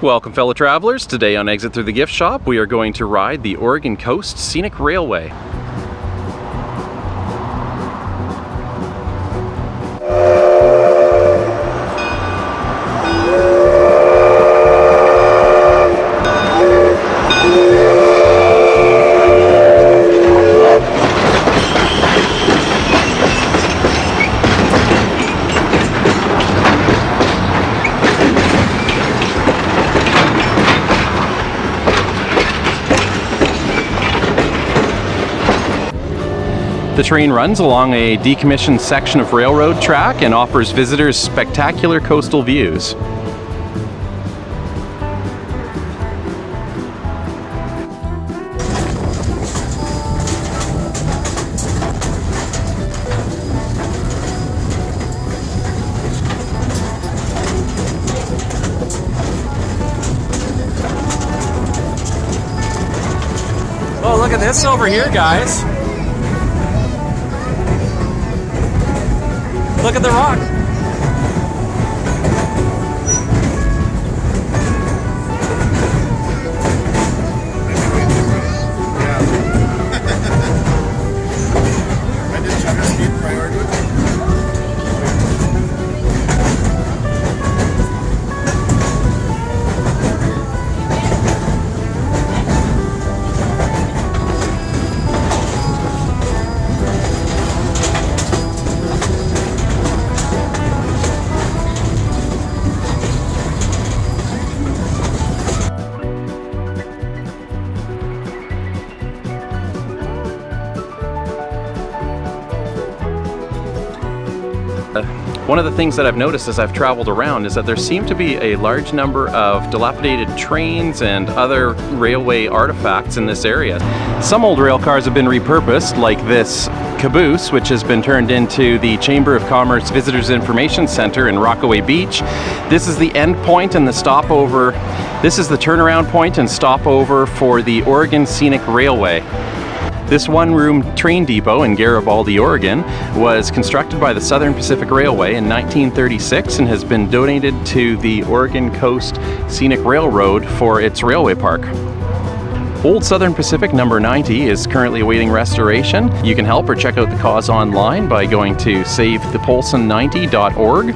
Welcome fellow travelers. Today on Exit Through the Gift Shop we are going to ride the Oregon Coast Scenic Railway. The train runs along a decommissioned section of railroad track and offers visitors spectacular coastal views. Oh, look at this over here, guys. Look at the rock. I did try to speed prior to it. One of the things that I've noticed as I've traveled around is that there seem to be a large number of dilapidated trains and other railway artifacts in this area. Some old rail cars have been repurposed, like this Caboose, which has been turned into the Chamber of Commerce Visitors Information Center in Rockaway Beach. This is the end point and the stopover. This is the turnaround point and stopover for the Oregon Scenic Railway. This one-room train depot in Garibaldi, Oregon was constructed by the Southern Pacific Railway in 1936 and has been donated to the Oregon Coast Scenic Railroad for its railway park. Old Southern Pacific number 90 is currently awaiting restoration. You can help or check out the cause online by going to SaveThePolson90.org.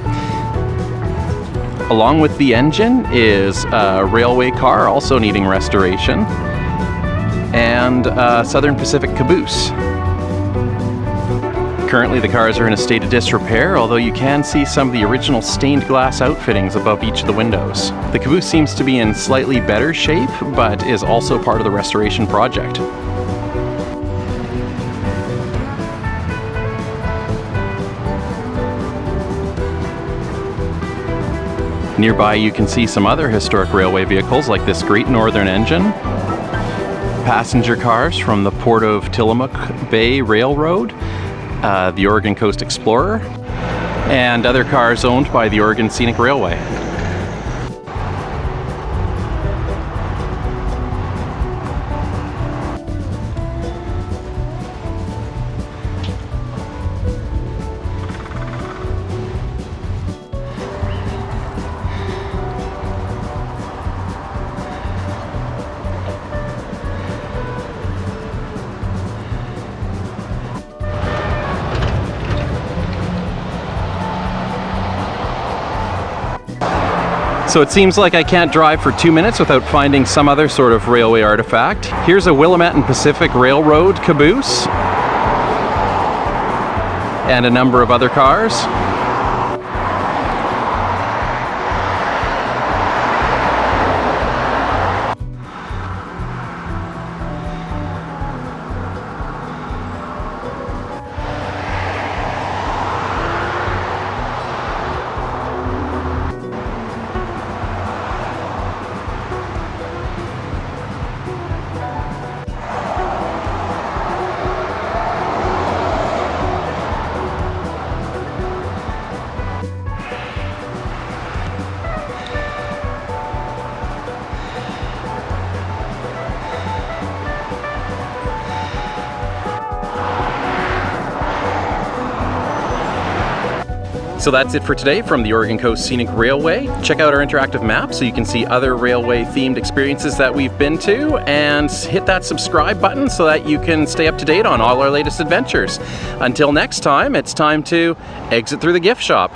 Along with the engine is a railway car also needing restoration, and Southern Pacific Caboose. Currently the cars are in a state of disrepair, although you can see some of the original stained glass outfittings above each of the windows. The Caboose seems to be in slightly better shape, but is also part of the restoration project. Nearby you can see some other historic railway vehicles like this Great Northern engine, passenger cars from the Port of Tillamook Bay Railroad, the Oregon Coast Explorer, and other cars owned by the Oregon Scenic Railway. So it seems like I can't drive for 2 minutes without finding some other sort of railway artifact. Here's a Willamette and Pacific Railroad Caboose, and a number of other cars. So that's it for today from the Oregon Coast Scenic Railway. Check out our interactive map so you can see other railway themed experiences that we've been to, and hit that subscribe button so that you can stay up to date on all our latest adventures. Until next time, it's time to exit through the gift shop.